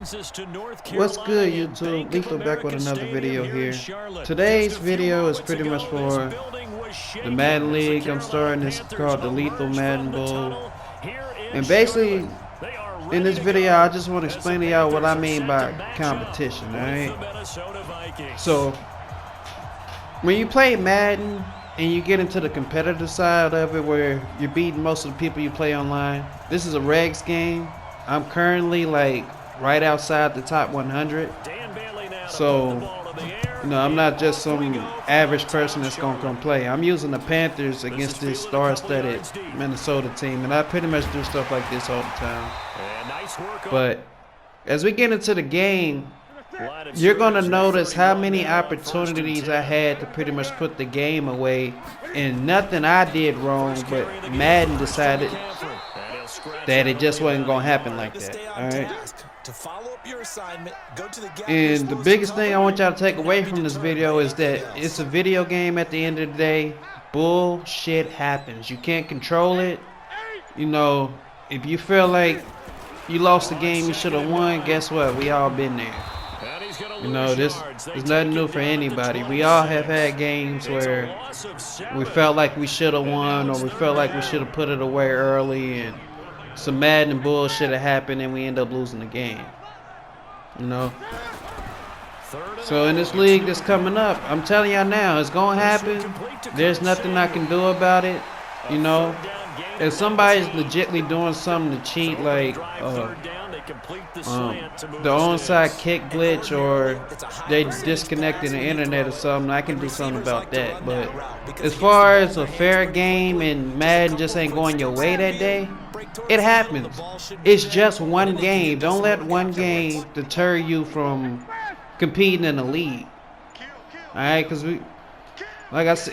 What's good, YouTube? Lethal back with another video here. Today's video is pretty much for the Madden League I'm starting. It's called the Lethal Madden Bowl. And basically, in this video, I just want to explain to y'all what I mean by competition, alright? So, when you play Madden and you get into the competitive side of it where you're beating most of the people you play online, this is a regs game. I'm currently like right outside the top 100. So, I'm not just some average person that's gonna come play. I'm using the Panthers against this star-studded Minnesota team, and I pretty much do stuff like this all the time. But as we get into the game, you're gonna notice how many opportunities I had to pretty much put the game away, and nothing I did wrong, but Madden decided that it just wasn't gonna happen like that. Alright? And the biggest thing I want y'all to take away from this video is that it's a video game at the end of the day. Bullshit happens. You can't control it. If you feel like you lost the game you should have won, guess what? We all been there. This is nothing new for anybody. We all have had games where we felt like we should have won, or we felt like we should have put it away early, and some Madden bullshit have happened and we end up losing the game. So in this league that's coming up, I'm telling y'all now, it's gonna happen. There's nothing I can do about it. If somebody's legitly doing something to cheat, like the onside kick glitch, or they disconnected the internet or something, I can do something about that. But as far as a fair game and Madden just ain't going your way that day, it happens. It's just one game. Don't let one game deter you from competing in the league. Alright, because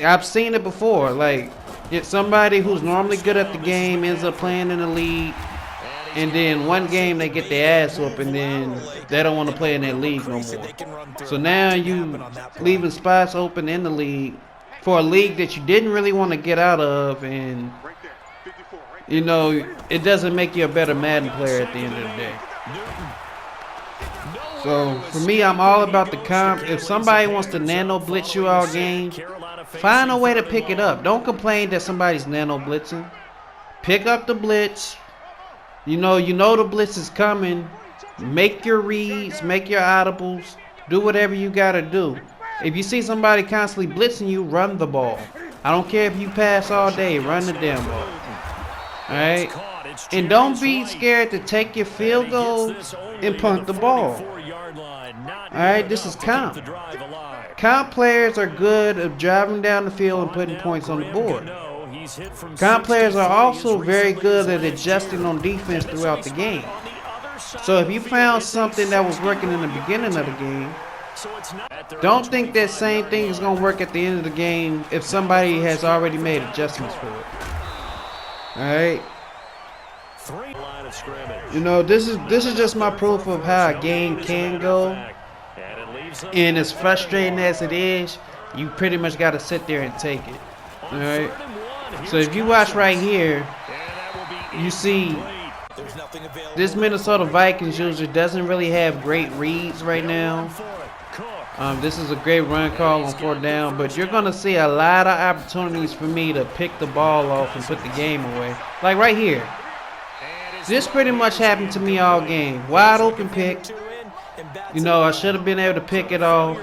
I've seen it before. Like, if somebody who's normally good at the game ends up playing in the league, and then one game they get their ass up, and then they don't want to play in that league no more. So now you leaving spots open in the league for a league that you didn't really want to get out of, and it doesn't make you a better Madden player at the end of the day. So for me, I'm all about the comp. If somebody wants to nano blitz you all game, find a way to pick it up. Don't complain that somebody's nano blitzing. Pick up the blitz. You know the blitz is coming. Make your reads, make your audibles, do whatever you gotta do. If you see somebody constantly blitzing you, run the ball. I don't care if you pass all day, run the damn ball. Alright? And don't be scared to take your field goals and punt the ball. Alright, this is comp. Comp players are good at driving down the field and putting points on the board. Comp players are also very good at adjusting on defense throughout the game. So if you found something that was working in the beginning of the game, don't think that same thing is going to work at the end of the game if somebody has already made adjustments for it. Alright? This is just my proof of how a game can go. And as frustrating as it is, you pretty much got to sit there and take it. Alright? So if you watch right here, you see this Minnesota Vikings user doesn't really have great reads right now. This is a great run call on 4th down, but you're going to see a lot of opportunities for me to pick the ball off and put the game away. Like right here. This pretty much happened to me all game. Wide open pick. I should have been able to pick it off,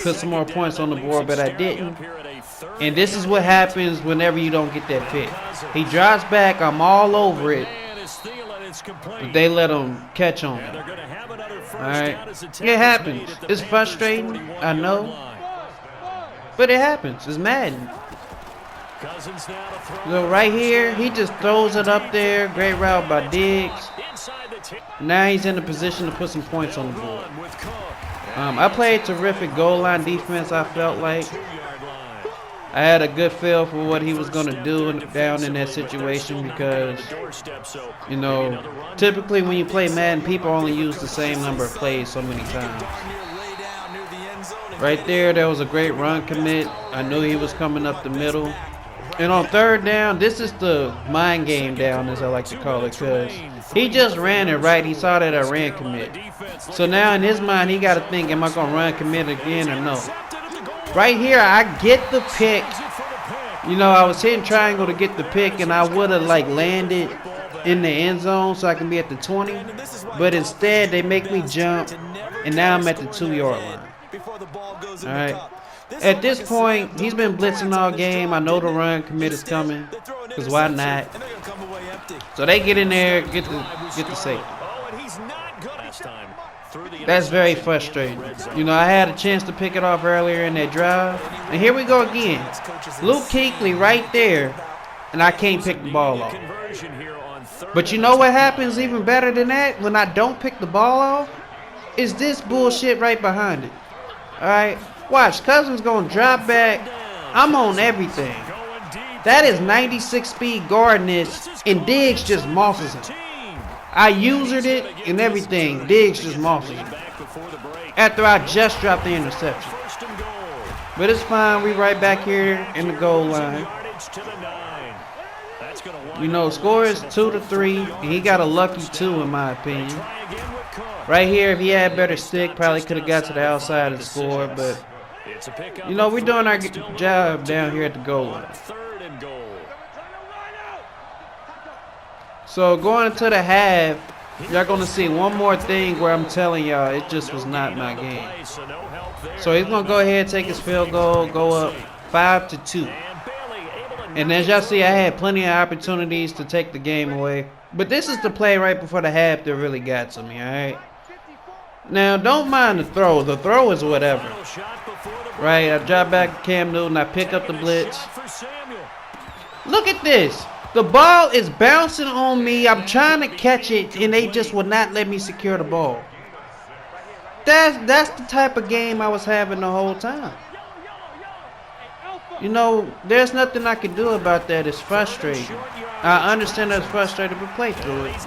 put some more points on the board, but I didn't. And this is what happens whenever you don't get that pick. He drops back, I'm all over it, but they let him catch on it. Alright? It happens. It's frustrating, I know, but it happens. It's Madden. So right here, he just throws it up there. Great route by Diggs. Now he's in a position to put some points on the board. I played terrific goal line defense, I felt like. I had a good feel for what he was going to do down in that situation because, typically when you play Madden, people only use the same number of plays so many times. Right there was a great run commit. I knew he was coming up the middle. And on 3rd down, this is the mind game down, as I like to call it, because He just ran it right. He saw that I ran commit. So now in his mind, he got to think, am I going to run commit again or no? Right here, I get the pick. You know, I was hitting triangle to get the pick, and I would have like landed in the end zone so I can be at the 20. But instead, they make me jump, and now I'm at the 2-yard line. All right. At this point, he's been blitzing all game. I know the run commit is coming, because why not? So they get in there, get the safety. That's very frustrating. You know, I had a chance to pick it off earlier in that drive. And here we go again. Luke Kuechly right there. And I can't pick the ball off. But you know what happens even better than that? When I don't pick the ball off? Is this bullshit right behind it. Alright? Watch. Cousins going to drop back. I'm on everything. That is 96 speed guarding this. And Diggs just mosses him. I usered it and everything. Diggs just mosses it. After I just dropped the interception. But it's fine. We right back here in the goal line. You know, score is 2-3. And he got a lucky 2 in my opinion. Right here, if he had better stick, probably could have got to the outside and scored. But, you know, we're doing our job down here at the goal line. So going into the half, y'all gonna see one more thing where I'm telling y'all it just was not my game. So he's gonna go ahead and take his field goal, go up 5-2. And as y'all see, I had plenty of opportunities to take the game away. But this is the play right before the half that really got to me, alright? Now don't mind the throw. The throw is whatever. Right, I drop back to Cam Newton, I pick up the blitz. Look at this. The ball is bouncing on me. I'm trying to catch it, and they just would not let me secure the ball. That's the type of game I was having the whole time. You know, there's nothing I can do about that. It's frustrating. I understand that it's frustrating, but play through it.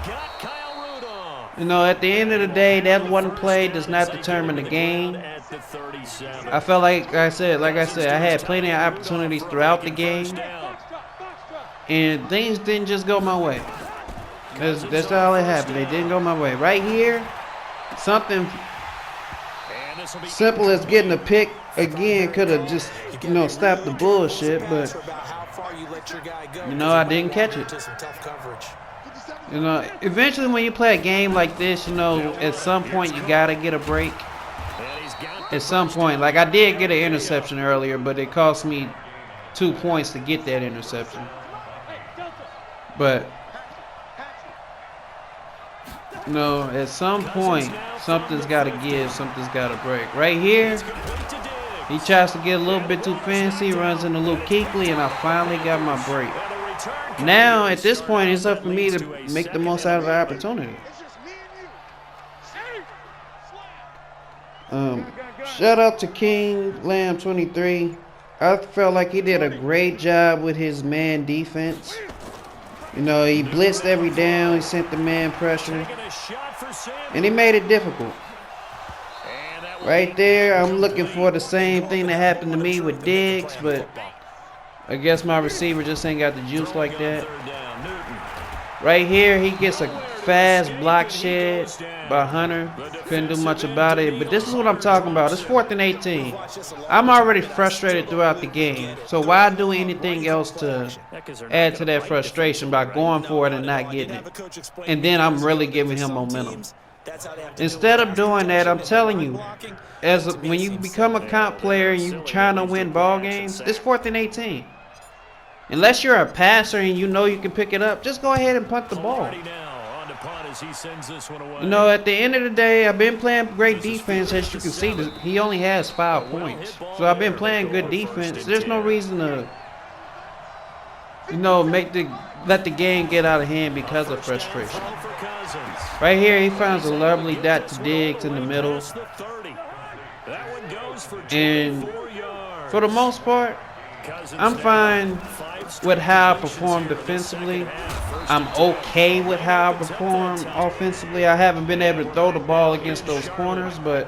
You know, at the end of the day, that one play does not determine the game. I felt like I said, I had plenty of opportunities throughout the game. And things didn't just go my way. That's all that happened. They didn't go my way. Right here, something simple as getting a pick again could have just, you know, stopped the bullshit. But, you know, I didn't catch it. You know, eventually when you play a game like this, you know, at some point you got to get a break. At some point. Like I did get an interception earlier, but it cost me 2 points to get that interception. But, you know, at some point, something's got to give, something's got to break. Right here, he tries to get a little bit too fancy, runs into Luke Kuechly, and I finally got my break. Now, at this point, it's up for me to make the most out of the opportunity. Shout out to King Lamb 23. I felt like he did a great job with his man defense. You know, he blitzed every down, he sent the man pressure, and he made it difficult. Right there, I'm looking for the same thing that happened to me with Diggs, but I guess my receiver just ain't got the juice like that. Right here, he gets a fast block shed by Hunter. Couldn't do much about it, but this is what I'm talking about. It's 4th and 18. I'm already frustrated throughout the game, so why do anything else to add to that frustration by going for it and not getting it? And then I'm really giving him momentum. Instead of doing that, I'm telling you, when you become a comp player and you're trying to win ball games, it's 4th and 18. Unless you're a passer and you know you can pick it up, just go ahead and punt the ball. You know, at the end of the day, I've been playing great defense. As you can see, he only has 5 points. So I've been playing good defense. There's no reason to, you know, let the game get out of hand because of frustration. Right here, he finds a lovely dot to Diggs in the middle. And for the most part, I'm fine with how I perform defensively. I'm okay with how I perform offensively. I haven't been able to throw the ball against those corners, but,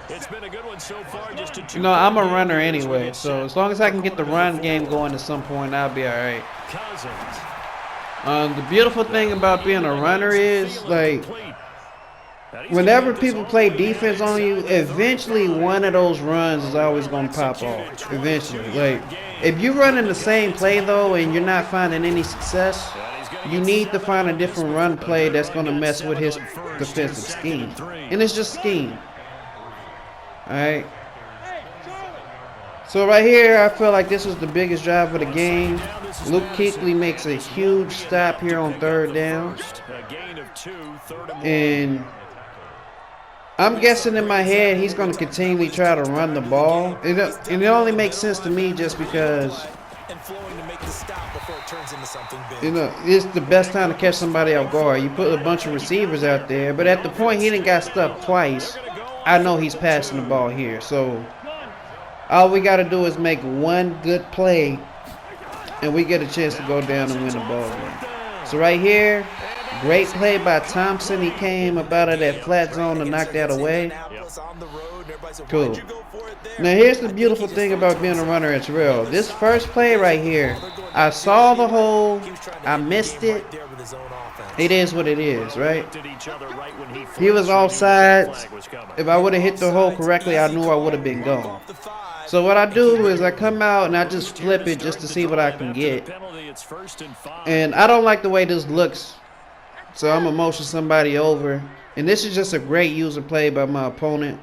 you know, I'm a runner anyway. So as long as I can get the run game going at some point, I'll be all right. The beautiful thing about being a runner is, like, whenever people play defense on you, eventually one of those runs is always going to pop off. Eventually. Like, if you're running the same play, though, and you're not finding any success, you need to find a different run play that's going to mess with his defensive scheme. And it's just scheme. Alright. So right here, I feel like this was the biggest drive of the game. Luke Kuechly makes a huge stop here on 3rd down. And I'm guessing in my head he's going to continually try to run the ball. And it only makes sense to me just because, you know, it's the best time to catch somebody off guard. You put a bunch of receivers out there, but at the point he done got stuck twice, I know he's passing the ball here. So all we got to do is make one good play, and we get a chance to go down and win the ball game. So right here, great play by Thompson. He came up out of that flat zone and knocked that away. Cool. Now here's the beautiful thing about being a runner as well. This first play right here, I saw the hole, I missed it. It is what it is, right? He was offsides. If I would have hit the hole correctly, I knew I would have been gone. So what I do is I come out and I just flip it just to see what I can get. And I don't like the way this looks, so I'm going to motion somebody over. And this is just a great user play by my opponent.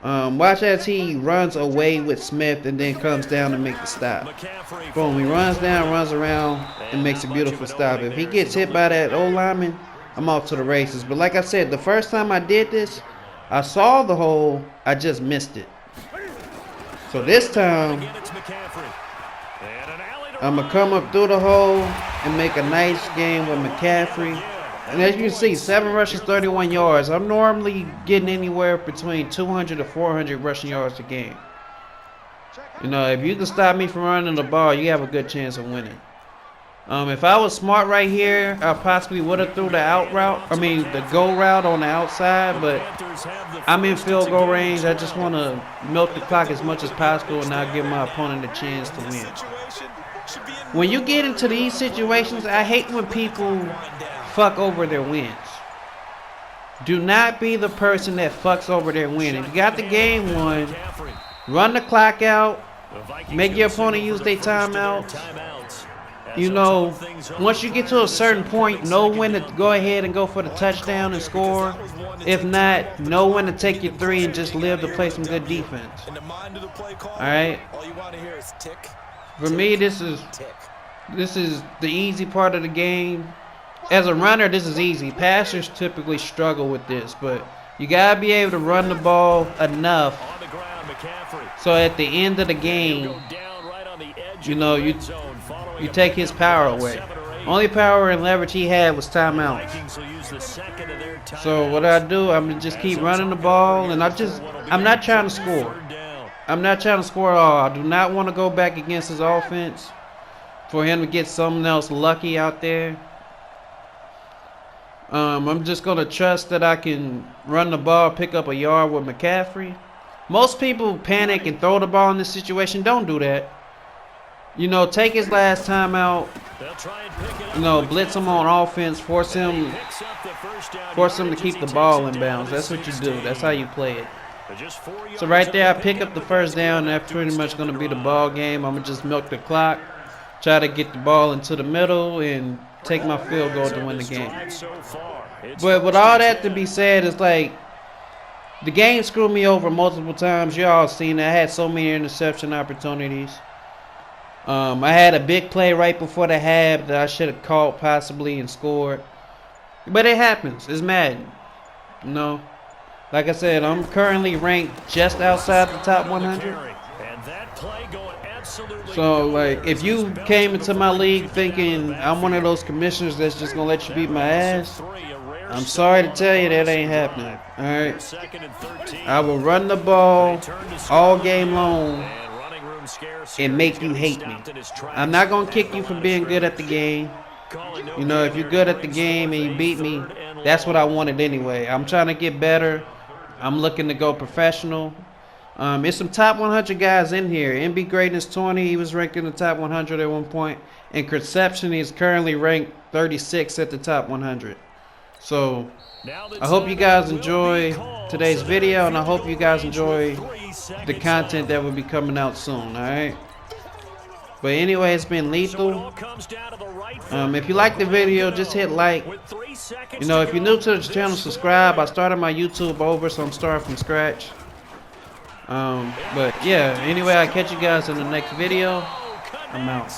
Watch as he runs away with Smith and then comes down to make the stop. Boom, he runs down, runs around, and makes a beautiful stop. If he gets hit by that O-lineman, I'm off to the races. But like I said, the first time I did this, I saw the hole, I just missed it. So this time, I'm going to come up through the hole and make a nice game with McCaffrey. And as you can see, 7 rushes, 31 yards. I'm normally getting anywhere between 200 to 400 rushing yards a game. You know, if you can stop me from running the ball, you have a good chance of winning. If I was smart right here, I possibly would have threw the the go route on the outside, but I'm in field goal range. I just want to milk the clock as much as possible and not give my opponent a chance to win. When you get into these situations, I hate when people fuck over their wins. Do not be the person that fucks over their win. If you got the game won, run the clock out, make your opponent use their timeout. You know, once you get to a certain point, know when to go ahead and go for the touchdown and score. If not, know when to take your 3 and just live to play some good defense. Alright? For me, this is the easy part of the game. As a runner, this is easy. Passers typically struggle with this, but you gotta be able to run the ball enough so at the end of the game, you know, you take his power away. Only power and leverage he had was timeouts. So what I do, I'm just keep running the ball, and I'm not trying to score. I'm not trying to score at all. I do not want to go back against his offense for him to get something else lucky out there. I'm just going to trust that I can run the ball, pick up a yard with McCaffrey. Most people panic and throw the ball in this situation. Don't do that. You know, take his last time out. You know, blitz him on offense. Force him to keep the ball in bounds. That's what you do. That's how you play it. So right there, I pick up the first down. That's pretty much going to be the ball game. I'm going to just milk the clock. Try to get the ball into the middle and take my field goal to win the game. But with all that to be said, it's like the game screwed me over multiple times. You all seen that. I had so many interception opportunities. I had a big play right before the half that I should have caught possibly and scored. But it happens. It's Madden. You know, like I said, I'm currently ranked just outside the top 100. So, like, if you came into my league thinking I'm one of those commissioners that's just going to let you beat my ass, I'm sorry to tell you that ain't happening. Alright? I will run the ball all game long and make you hate me. I'm not going to kick you for being good at the game. You know, if you're good at the game and you beat me, that's what I wanted anyway. I'm trying to get better. I'm looking to go professional. It's some top 100 guys in here. MB Greatness 20, he was ranked in the top 100 at one point. And Conception, he's currently ranked 36 at the top 100. So, I hope you guys enjoy today's video, and I hope you guys enjoy the content that will be coming out soon, alright? But anyway, it's been Lethal. If you like the video, just hit like. You know, if you're new to the channel, subscribe. I started my YouTube over, so I'm starting from scratch. But yeah, anyway, I'll catch you guys in the next video. I'm out.